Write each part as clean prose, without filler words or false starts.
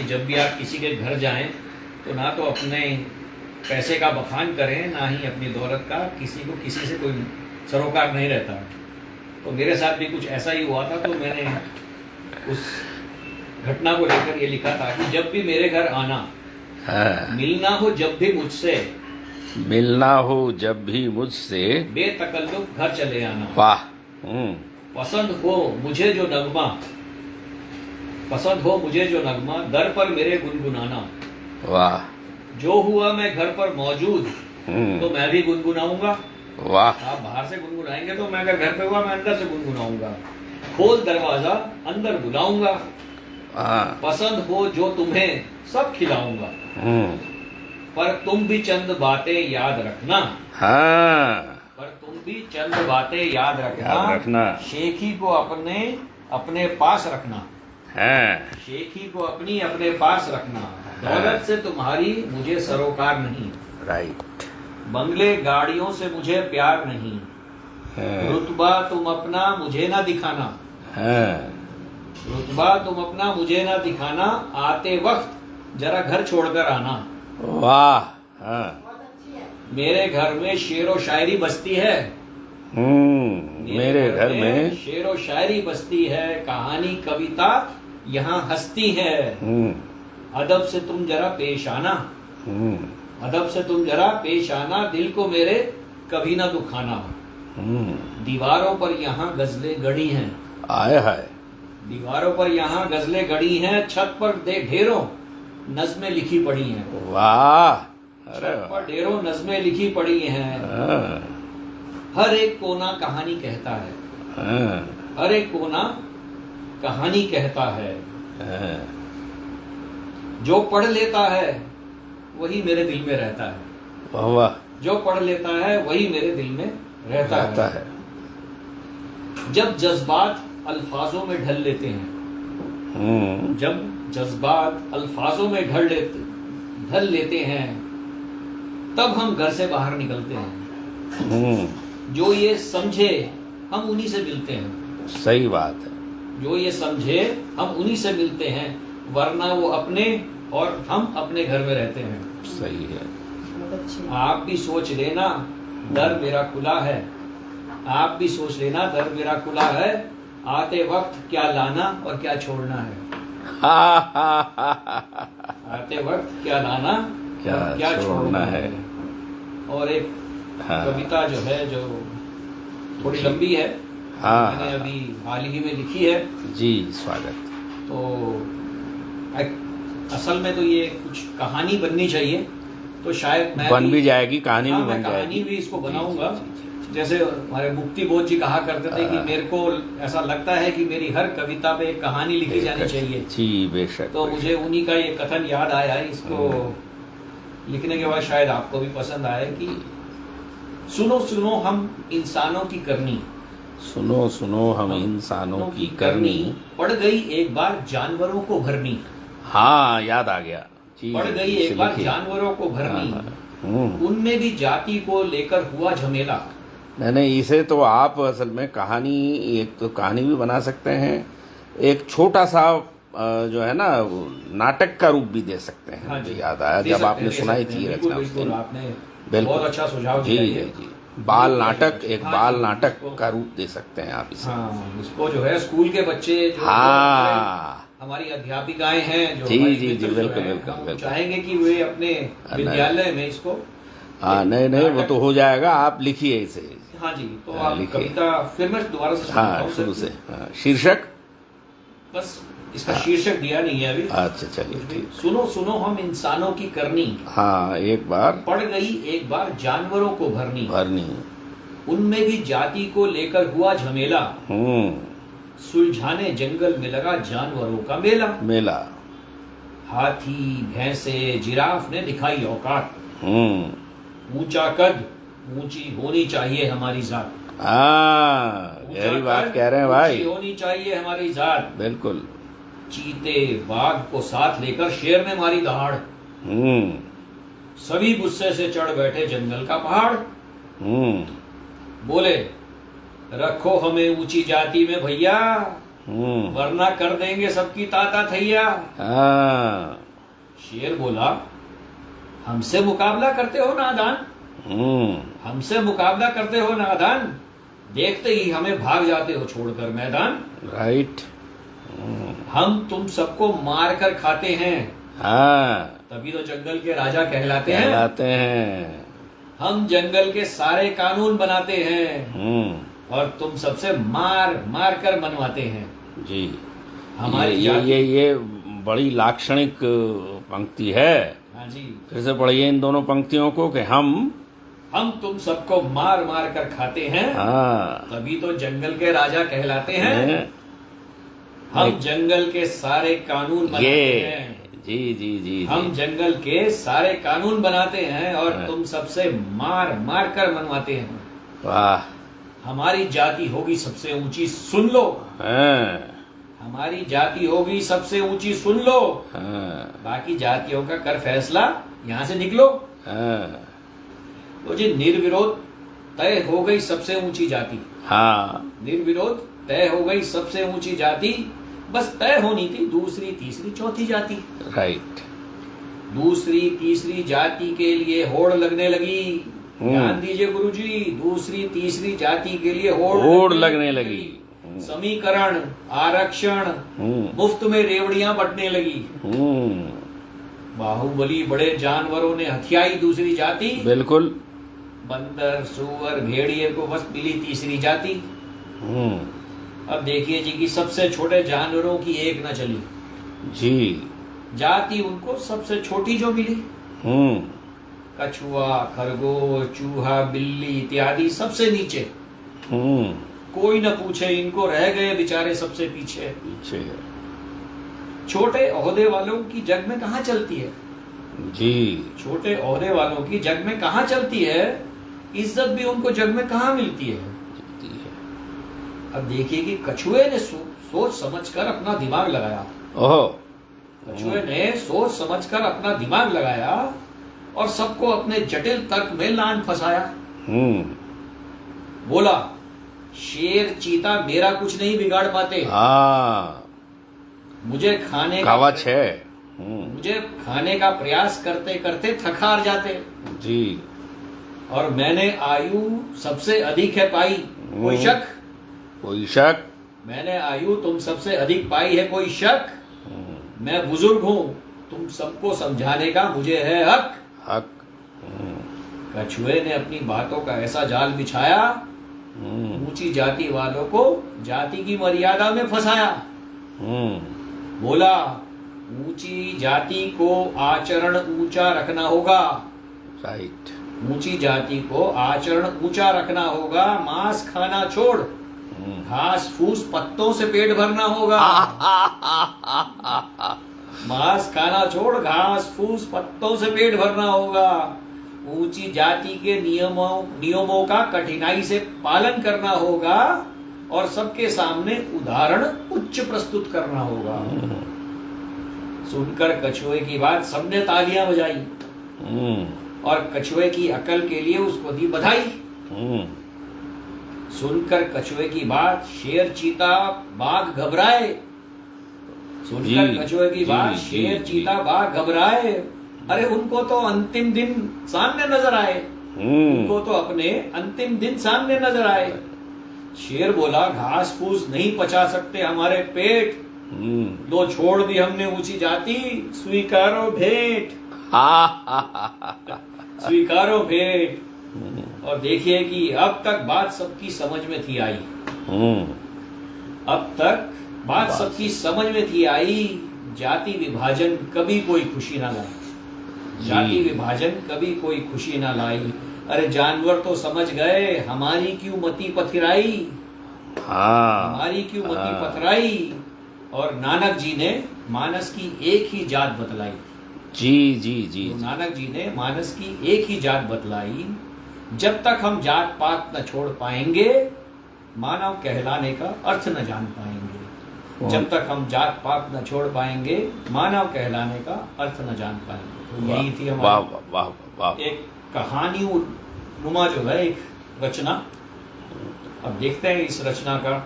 जब भी आप किसी के घर जाएं तो ना तो अपने पैसे का बखान करें, ना ही अपनी दौलत का। किसी को किसी से कोई सरोकार नहीं रहता। तो मेरे साथ भी कुछ ऐसा ही हुआ था, तो मैंने उस घटना को लेकर ये लिखा था कि जब भी मेरे घर आना, मिलना हो जब भी मुझसे, मिलना हो जब भी मुझसे, बेतकल्लुफ घर चले आना। वाह। पसंद हो मुझे जो नगमा, पसंद हो मुझे जो नगमा, दर पर मेरे गुनगुनाना। वाह। जो हुआ मैं घर पर मौजूद, तो मैं भी गुनगुनाऊंगा। वाह। आप बाहर से गुनगुनाएंगे तो मैं अगर घर पे हुआ मैं अंदर से गुनगुनाऊंगा। खोल दरवाजा अंदर बुलाऊंगा। पसंद हो जो तुम्हें सब खिलाऊंगा। पर तुम भी चंद बातें याद रखना। हाँ, पर तुम भी चंद बातें याद रखना। शेखी को अपने पास रखना। शेखी को अपने पास रखना। दौलत से तुम्हारी मुझे सरोकार नहीं। राइट। बंगले गाड़ियों से मुझे प्यार नहीं। रुतबा तुम अपना मुझे ना दिखाना। रुतबा तुम अपना मुझे ना दिखाना। आते वक्त जरा घर छोड़कर आना। वाह। मेरे घर में शेरो शायरी बसती है। मेरे घर में शेरो शायरी बसती है। कहानी कविता यहाँ हंसती है। अदब से तुम जरा पेश आना। अदब से तुम जरा पेश आना। दिल को मेरे कभी ना दुखाना। दीवारों पर यहाँ गजलें गढ़ी हैं। आए हाय। दीवारों पर यहाँ गजलें गढ़ी हैं। छत पर ढेरों नज़्में लिखी पड़ी हैं। वाह। छत पर ढेरों नज़्में लिखी पड़ी हैं। हर एक कोना कहानी कहता है। हर एक कोना कहानी कहता है। जो पढ़ लेता है वही मेरे दिल में रहता है। वाह। जो पढ़ लेता है वही मेरे दिल में रहता है। जब जज्बात अल्फाजों में ढल लेते हैं। जब जज्बात अल्फाजों में ढल लेते हैं, तब हम घर से बाहर निकलते हैं। जो ये समझे हम उन्हीं से मिलते हैं। सही बात है। जो ये समझे हम उन्हीं से मिलते हैं, वरना वो अपने और हम अपने घर में रहते हैं। सही है। आप भी सोच लेना दर मेरा खुला है। आप भी सोच लेना दर मेरा खुला है। आते वक्त क्या लाना और क्या छोड़ना है। आते वक्त क्या लाना क्या छोड़ना है। और एक कविता जो है, जो थोड़ी लंबी है, मैंने अभी हाल ही में लिखी है। जी, स्वागत। तो असल में तो ये कुछ कहानी बननी चाहिए, तो शायद मैं बन भी जाएगी, कहानी भी बन जाएगी। कहानी भी इसको बनाऊंगा। जैसे हमारे मुक्ति बोध जी कहा करते थे कि मेरे को ऐसा लगता है कि मेरी हर कविता पे एक कहानी लिखी जानी चाहिए। जी, बेशक। तो मुझे उन्हीं का ये कथन याद आया है। इसको लिखने के बाद शायद आपको भी पसंद आए कि सुनो सुनो हम इंसानों की करनी। सुनो सुनो हम इंसानों की करनी। पड़ गई एक बार जानवरों को भरनी। हाँ, याद आ गया। पड़ गई एक बार जानवरों को भरनी। उनमें भी जाति को लेकर हुआ झमेला। नहीं, इसे तो आप असल में कहानी, एक तो कहानी भी बना सकते हैं, एक छोटा सा जो है ना नाटक का रूप भी दे सकते हैं। हाँ जी, याद आया जब आपने सुनाई थी रचना। बिल्कुल, बहुत अच्छा सुझाव दिया। जी। बाल नाटक, एक बाल नाटक का रूप दे सकते हैं आप इसे। इसको जो है स्कूल के बच्चे जो हमारी अध्यापिकाएं हैं जो जी, बिल्कुल चाहेंगे कि वे अपने विद्यालय में इसको। नहीं, वो तो हो जाएगा। आप लिखिए इसे। हाँ जी, तो आप कविता फिर मैं दोबारा से शुरू से। शीर्षक बस इसका शीर्षक दिया नहीं है अभी। अच्छा, चलिए ठीक। सुनो सुनो हम इंसानों की करनी। हाँ, एक बार पड़ गई एक बार जानवरों को भरनी। उनमें भी जाति को लेकर हुआ झमेला। सुलझाने जंगल में लगा जानवरों का मेला। हाथी, भैंसे, जिराफ ने दिखाई औकात। ऊंचा कद, ऊंची होनी चाहिए हमारी जात। गहरी बात कह रहे हैं भाई। ऊंची होनी चाहिए हमारी जात। बिल्कुल। चीते बाघ को साथ लेकर शेर ने मारी दहाड़। सभी गुस्से से चढ़ बैठे जंगल का पहाड़। बोले रखो हमें ऊंची जाति में भैया। वरना कर देंगे सबकी ताता थैया। हाँ। शेर बोला, हमसे मुकाबला करते हो नादान, हमसे मुकाबला करते हो नादान, देखते ही हमें भाग जाते हो छोड़कर मैदान। राइट। हम तुम सबको मार कर खाते हैं, हाँ, तभी तो जंगल के राजा कहलाते हैं। कहलाते हैं। हम जंगल के सारे कानून बनाते हैं और तुम सबसे मार मार कर मनवाते हैं। जी। हमारी ये बड़ी लाक्षणिक पंक्ति है। हाँ जी, फिर से पढ़िए इन दोनों पंक्तियों को कि हम तुम सबको मार मार कर खाते हैं, हाँ, तभी तो जंगल के राजा कहलाते हैं। हम जंगल के सारे कानून बनाते हैं। जी जी जी। हम जंगल के सारे कानून बनाते हैं और तुम सबसे मार मार कर मनवाते हैं। वाह। हमारी जाति होगी सबसे ऊंची, सुन लो। हमारी जाति होगी सबसे ऊंची, सुन लो। बाकी जातियों का कर फैसला, यहाँ से निकलो। तो जी निर्विरोध तय हो गई सबसे ऊंची जाति। हाँ, निर्विरोध तय हो गई सबसे ऊंची जाति, बस तय होनी थी दूसरी तीसरी चौथी जाति। राइट। दूसरी तीसरी जाति के लिए होड़ लगने लगी। ध्यान दीजिए गुरुजी, दूसरी तीसरी जाति के लिए होड़ लगने लगी। समीकरण, आरक्षण, मुफ्त में रेवड़ियां बंटने लगी। बाहुबली बड़े जानवरों ने हथियाई दूसरी जाति। बिल्कुल। बंदर, सूअर, भेड़िए को बस मिली तीसरी जाति। अब देखिए जी कि सबसे छोटे जानवरों की एक न चली जी, जाति उनको सबसे छोटी जो मिली। कछुआ, खरगोश, चूहा, बिल्ली इत्यादि सबसे नीचे। कोई न पूछे इनको, रह गए बेचारे सबसे पीछे। छोटे ओहदे वालों की जग में कहाँ चलती है जी, छोटे ओहदे वालों की जग में कहाँ चलती है, इज्जत भी उनको जग में कहाँ मिलती है। अब देखिए कि कछुए ने सोच समझकर अपना दिमाग लगाया। कछुए ने सोच समझकर अपना दिमाग लगाया और सबको अपने जटिल तर्क में लान फंसाया। बोला, शेर चीता मेरा कुछ नहीं बिगाड़ पाते। मुझे खाने का प्रयास करते करते थक हार जाते जी, और मैंने आयु सबसे अधिक है पाई। कोई शक? कोई शक? मैंने आयु तुम सबसे अधिक पाई है, कोई शक? मैं बुजुर्ग हूँ, तुम सबको समझाने का मुझे है हक। कछुए ने अपनी बातों का ऐसा जाल बिछाया, ऊंची जाति वालों को जाति की मर्यादा में फंसाया। बोला, ऊंची जाति को आचरण ऊंचा रखना होगा। राइट। ऊंची जाति को आचरण ऊंचा रखना होगा। मांस खाना छोड़, घास फूस पत्तों से पेट भरना होगा। मांस खाना छोड़, घास फूस पत्तों से पेट भरना होगा। ऊंची जाति के नियमों का कठिनाई से पालन करना होगा और सबके सामने उदाहरण उच्च प्रस्तुत करना होगा। सुनकर कछुए की बात सबने तालियां बजाई और कछुए की अकल के लिए उसको दी बधाई। सुनकर कछुए की बात शेर, चीता, बाघ घबराए। सुनकर कछुए की बात शेर, चीता, बाघ घबराए। अरे उनको तो अंतिम दिन सामने नजर आए। उनको तो अपने अंतिम दिन सामने नजर आए। शेर बोला, घास फूस नहीं पचा सकते हमारे पेट, लो छोड़ दी हमने ऊंची जाति, स्वीकारो भेंट। स्वीकारो भेंट। और देखिए कि अब तक बात सबकी समझ में थी आई। अब तक बात सबकी समझ में थी आई। जाति विभाजन कभी कोई खुशी ना लाई। जाति विभाजन कभी कोई खुशी ना लाई। अरे जानवर तो समझ गए, हमारी क्यों मति पथराई। हमारी क्यों मति पथराई। और नानक जी ने मानस की एक ही जात बतलाई। जी जी जी। तो नानक जी ने मानस की एक ही जात बतलाई। जब तक हम जात पात न छोड़ पाएंगे, मानव कहलाने का अर्थ न जान पाएंगे। जब तक हम जात पात न छोड़ पाएंगे, मानव कहलाने का अर्थ न जान पाएंगे। तो यही थी हमारी एक कहानी नुमा जो है एक रचना। अब देखते हैं इस रचना का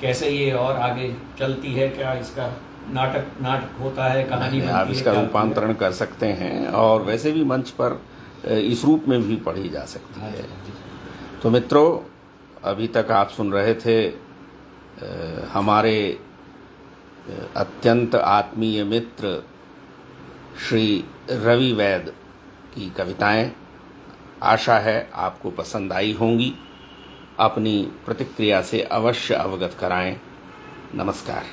कैसे ये और आगे चलती है, क्या इसका नाटक होता है, कहानी बनती है, आप इसका रूपांतरण कर सकते हैं और वैसे भी मंच पर इस रूप में भी पढ़ी जा सकती है। तो मित्रों, अभी तक आप सुन रहे थे हमारे अत्यंत आत्मीय मित्र श्री रवि वैद की कविताएं। आशा है आपको पसंद आई होंगी। अपनी प्रतिक्रिया से अवश्य अवगत कराएं। नमस्कार।